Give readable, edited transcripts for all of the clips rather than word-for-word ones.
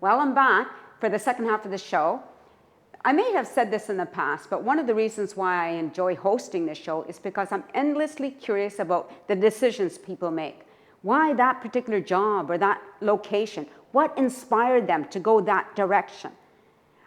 Well, I'm back for the second half of the show. I may have said this in the past, but one of the reasons why I enjoy hosting this show is because I'm endlessly curious about the decisions people make. Why that particular job or that location? What inspired them to go that direction?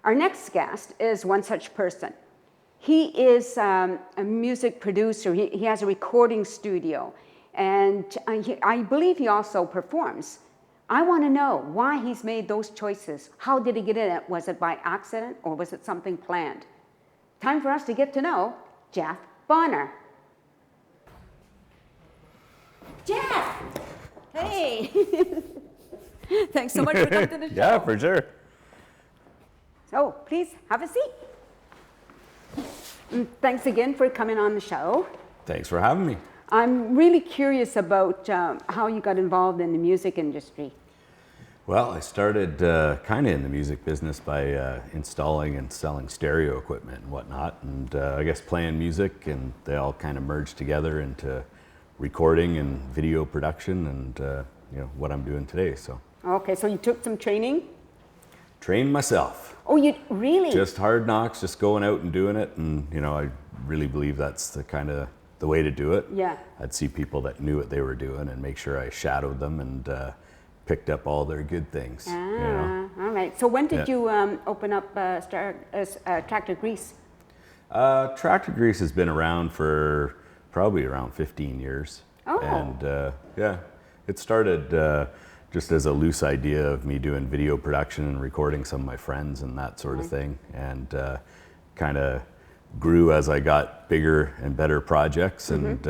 Our next guest is one such person. He is a music producer. He has a recording studio, and I believe he also performs. I want to know why he's made those choices. How did he get in it? Was it by accident or was it something planned? Time for us to get to know Jeff Bonnar. Jeff! Hey! Thanks so much for coming to the show. Yeah, for sure. So please have a seat. And thanks again for coming on the show. Thanks for having me. I'm really curious about how you got involved in the music industry. Well, I started kind of in the music business by installing and selling stereo equipment and whatnot, and I guess playing music, and they all kind of merged together into recording and video production, and what I'm doing today. So. Okay, so you took some training? Trained myself. Oh, you really? Just hard knocks, just going out and doing it, and I really believe that's the way to do it. Yeah. I'd see people that knew what they were doing and make sure I shadowed them and picked up all their good things. All right. So when did you open up Tractor Grease? Tractor Grease has been around for probably around 15 years. Oh. And it started just as a loose idea of me doing video production and recording some of my friends and that sort of thing. And kind of grew as I got bigger and better projects, and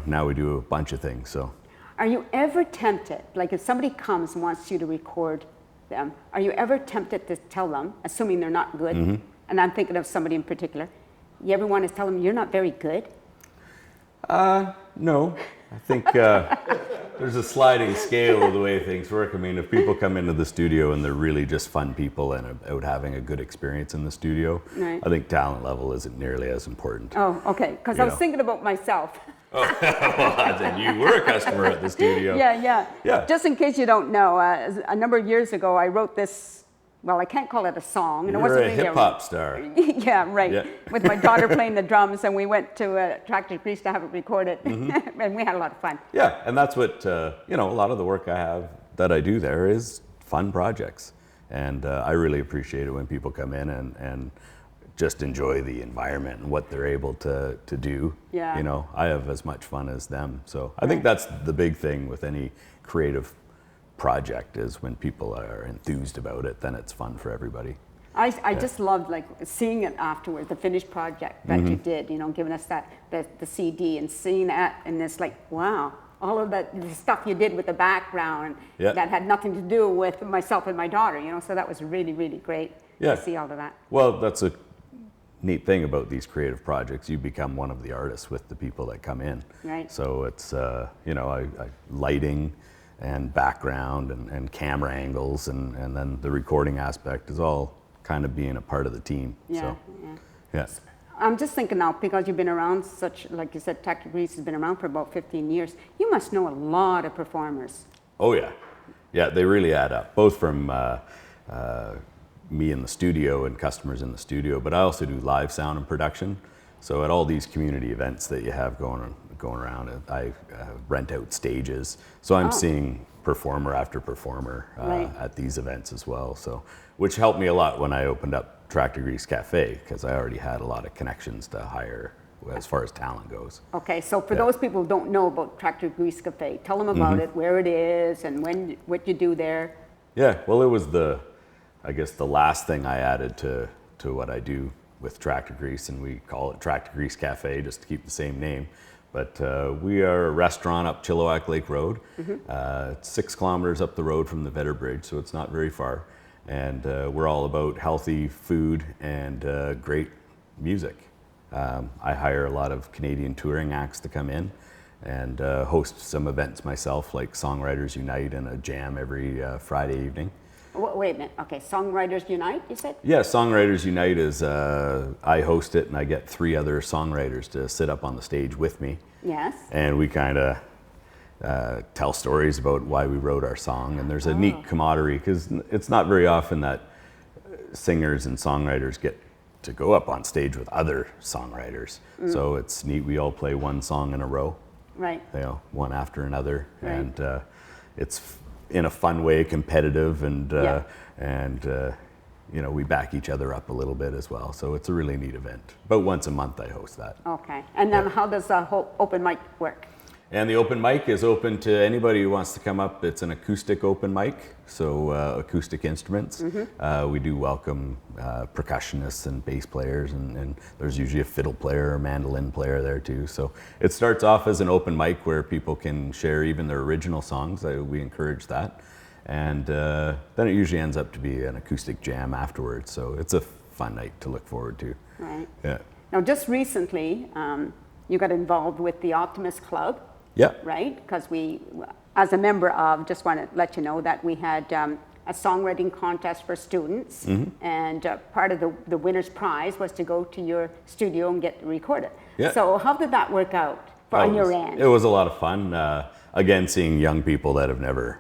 now we do a bunch of things. So, are you ever tempted, like if somebody comes and wants you to record them, are you ever tempted to tell them, assuming they're not good, and I'm thinking of somebody in particular, you ever want to tell them you're not very good? No, I think there's a sliding scale of the way things work. I mean, if people come into the studio and they're really just fun people and out having a good experience in the studio, right. I think talent level isn't nearly as important. Oh, okay, because I was thinking about myself. Oh, well, then you were a customer at the studio. Yeah. Just in case you don't know, a number of years ago, I wrote this. Well, I can't call it a song. You were a hip-hop star. Yeah, right. Yeah. With my daughter playing the drums, and we went to Tractor Grease to have it recorded, and we had a lot of fun. Yeah, and that's what, a lot of the work that I do there is fun projects. And I really appreciate it when people come in and just enjoy the environment and what they're able to do. Yeah. I have as much fun as them. So I think that's the big thing with any creative project, is when people are enthused about it, then it's fun for everybody. I just loved seeing it afterwards, the finished project that you did, giving us the CD and seeing that, and it's like, wow, all of the stuff you did with the background that had nothing to do with myself and my daughter, so that was really, really great to see all of that. Well, that's a neat thing about these creative projects. You become one of the artists with the people that come in. Right. So it's, lighting and background and camera angles and then the recording aspect is all kind of being a part of the team. Yeah. I'm just thinking now, because you've been around like you said, Tractor Grease has been around for about 15 years, you must know a lot of performers. Oh yeah. Yeah, they really add up, both from me in the studio and customers in the studio, but I also do live sound and production. So at all these community events that you have going around, I rent out stages. So I'm seeing performer after performer at these events as well. So, which helped me a lot when I opened up Tractor Grease Cafe, because I already had a lot of connections to hire as far as talent goes. Okay, so for those people who don't know about Tractor Grease Cafe, tell them about it, where it is, and what you do there. Yeah, well, it was the last thing I added to what I do with Tractor Grease, and we call it Tractor Grease Cafe just to keep the same name. But we are a restaurant up Chilliwack Lake Road. It's 6 kilometers up the road from the Vetter Bridge, so it's not very far. And we're all about healthy food and great music. I hire a lot of Canadian touring acts to come in and host some events myself, like Songwriters Unite and a jam every Friday evening. Wait a minute. Okay, Songwriters Unite, you said? Yeah, Songwriters Unite is, I host it and I get 3 other songwriters to sit up on the stage with me. Yes. And we kind of tell stories about why we wrote our song. And there's a neat camaraderie because it's not very often that singers and songwriters get to go up on stage with other songwriters. So it's neat. We all play one song in a row, Right. you know, one after another, Right. and it's in a fun way competitive, and you know, we back each other up a little bit as well. So it's a really neat event. About once a month I host that. Okay. And then how does the whole open mic work? And the open mic is open to anybody who wants to come up. It's an acoustic open mic, so acoustic instruments. We do welcome percussionists and bass players, and there's usually a fiddle player or mandolin player there too. So it starts off as an open mic where people can share even their original songs. We encourage that. And then it usually ends up to be an acoustic jam afterwards. So it's a fun night to look forward to. Right. Yeah. Now, just recently, you got involved with the Optimist Club. Yeah. Right? Because we, as a member of, just want to let you know that we had a songwriting contest for students, and part of the winner's prize was to go to your studio and get recorded. Yeah. So how did that work out on your end? It was a lot of fun. Again, seeing young people that have never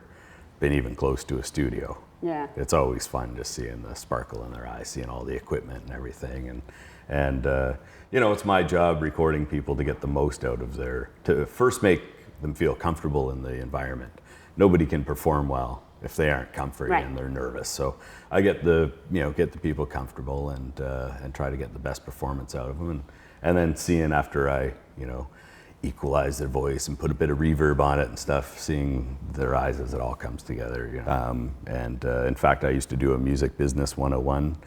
been even close to a studio. Yeah. It's always fun just seeing the sparkle in their eyes, seeing all the equipment and everything. And you know, it's my job recording people to get the most out of to first make them feel comfortable in the environment. Nobody can perform well if they aren't comfy Right. and they're nervous. So I get the people comfortable and try to get the best performance out of them. And then seeing after I, you know, equalize their voice and put a bit of reverb on it and stuff, seeing their eyes as it all comes together. You know? In fact, I used to do a music business 101,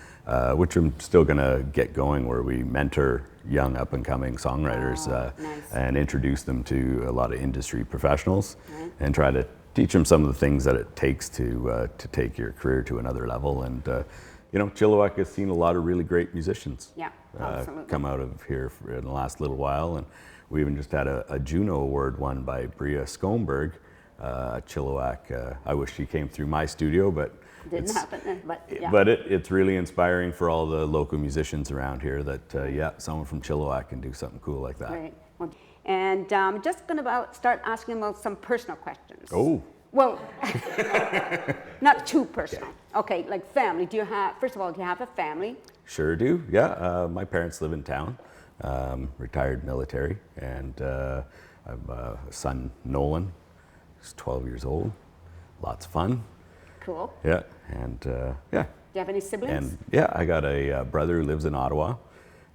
which I'm still going to get going, where we mentor young up and coming songwriters nice. and introduce them to a lot of industry professionals, and try to teach them some of the things that it takes to take your career to another level. And you know, Chilliwack has seen a lot of really great musicians Yeah, absolutely. come out of here in the last little while. And we even just had a Juno Award won by Bria Skomberg, Chilliwack. I wish she came through my studio, but Didn't happen, but yeah. But it's really inspiring for all the local musicians around here that, yeah, someone from Chilliwack can do something cool like that. Right. Well, and I'm just going to start asking about some personal questions. Oh. Well, not too personal. Okay, like family. First of all, do you have a family? Sure do, yeah. My parents live in town, retired military, and I have a son, Nolan, who's 12 years old. Lots of fun. Cool. Yeah, and yeah. Do you have any siblings? And yeah, I got a brother who lives in Ottawa,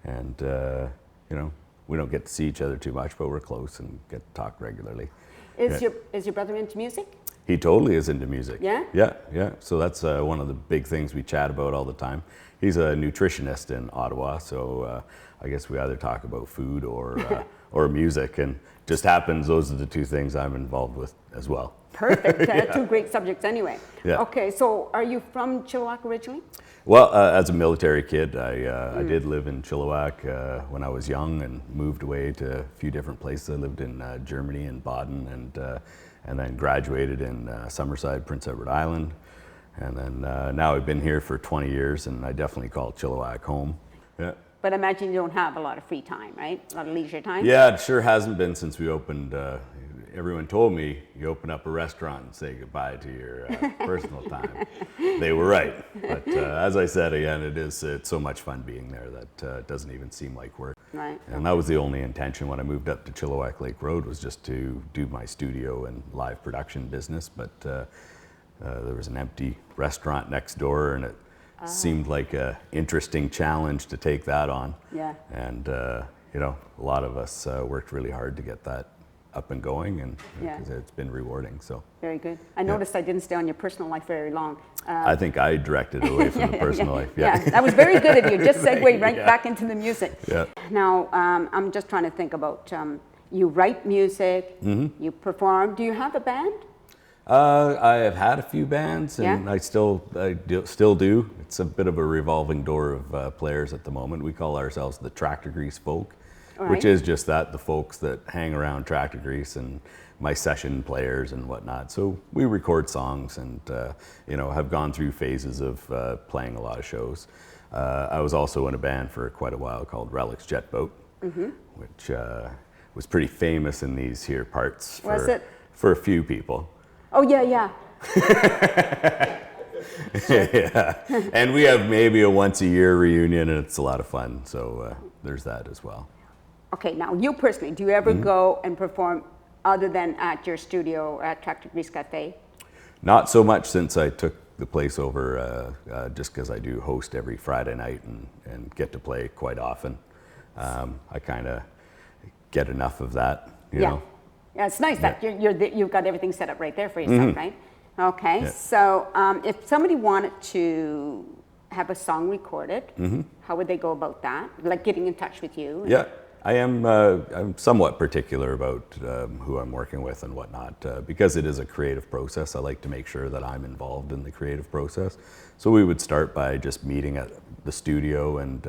and you know, we don't get to see each other too much, but we're close and get to talk regularly. Is your brother into music? He totally is into music. Yeah? Yeah. So that's one of the big things we chat about all the time. He's a nutritionist in Ottawa, so I guess we either talk about food or or music, and just happens those are the two things I'm involved with as well. Perfect. Yeah. Two great subjects anyway. Yeah. Okay, so are you from Chilliwack originally? Well, as a military kid, I did live in Chilliwack when I was young, and moved away to a few different places. I lived in Germany and Baden, and then graduated in Summerside, Prince Edward Island. And then now I've been here for 20 years, and I definitely call Chilliwack home. Yeah. But I imagine you don't have a lot of free time, right? A lot of leisure time? Yeah, it sure hasn't been since we opened. Everyone told me you open up a restaurant and say goodbye to your personal time. They were right. But as I said, again, it's so much fun being there that it doesn't even seem like work. Right. And that was the only intention when I moved up to Chilliwack Lake Road, was just to do my studio and live production business. But there was an empty restaurant next door, and it seemed like an interesting challenge to take that on. Yeah. And you know, a lot of us worked really hard to get that up and going, and Yeah. because it's been rewarding. So Very good. I noticed I didn't stay on your personal life very long. I think I directed it away from the personal life. Yeah, that was very good of you. Just segue right Yeah. back into the music. Yeah. Now, I'm just trying to think about, you write music, you perform. Do you have a band? I have had a few bands, and Yeah. I still do. It's a bit of a revolving door of players at the moment. We call ourselves the Tractor Grease Folk, All which right. is just that, the folks that hang around Tractor Grease and my session players and whatnot. So we record songs, and you know, have gone through phases of playing a lot of shows. I was also in a band for quite a while called Relics Jet Boat, which was pretty famous in these here parts. Was it? for a few people. Oh, yeah. Yeah, and we have maybe a once a year reunion, and it's a lot of fun. So there's that as well. Okay, now you personally, do you ever go and perform other than at your studio at Tractor Grease Cafe? Not so much since I took the place over, just because I do host every Friday night and get to play quite often. I kind of get enough of that, you know. Yeah, it's nice that you've got everything set up right there for yourself, right? Okay, Yeah. so if somebody wanted to have a song recorded, how would they go about that? Like getting in touch with you? Yeah, I am. I'm somewhat particular about who I'm working with and whatnot, because it is a creative process. I like to make sure that I'm involved in the creative process. So we would start by just meeting at the studio and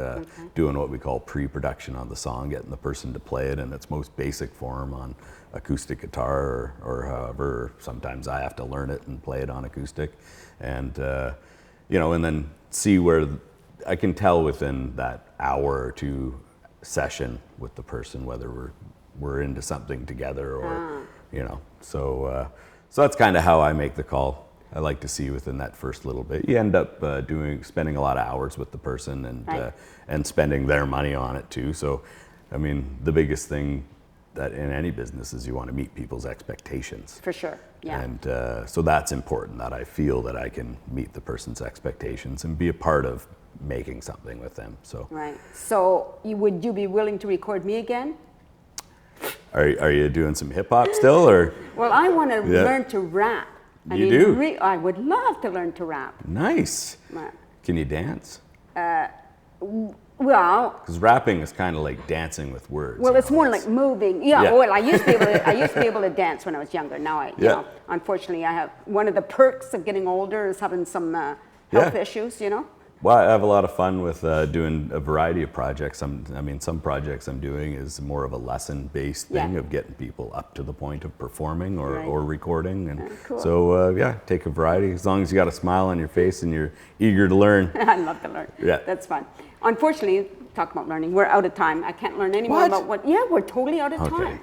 doing what we call pre-production on the song, getting the person to play it in its most basic form on acoustic guitar or however. Sometimes I have to learn it and play it on acoustic, and and then see where I can tell within that hour or two session with the person whether we're into something together or so that's kind of how I make the call. I like to see within that first little bit. You end up spending a lot of hours with the person and spending their money on it too. So I mean, the biggest thing that in any business is you want to meet people's expectations. For sure, yeah. And so that's important, that I feel that I can meet the person's expectations and be a part of making something with them. So right. So would you be willing to record me again? Are you doing some hip hop still, or? Well, I want to learn to rap. You do? I would love to learn to rap. Nice. Right. Can you dance? Well, because rapping is kind of like dancing with words. Well, it's more like moving. Yeah. Well, I used to be able to dance when I was younger. Now unfortunately, I have one of the perks of getting older is having some health issues. Well, I have a lot of fun with doing a variety of projects. Some projects I'm doing is more of a lesson-based thing of getting people up to the point of performing or recording. And cool. So, take a variety. As long as you got a smile on your face and you're eager to learn. I love to learn. Yeah. That's fun. Unfortunately, talk about learning, we're out of time. I can't learn any more about we're totally out of time.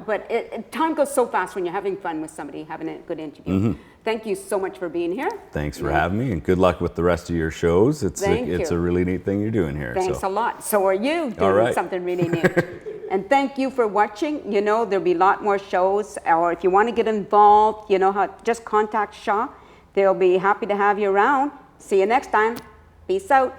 But time goes so fast when you're having fun with somebody, having a good interview. Thank you so much for being here. Thanks for having me, and good luck with the rest of your shows. It's a really neat thing you're doing here. Thanks a lot. So are you doing something really neat. And thank you for watching. There'll be a lot more shows, or if you want to get involved, just contact Shaw. They'll be happy to have you around. See you next time. Peace out.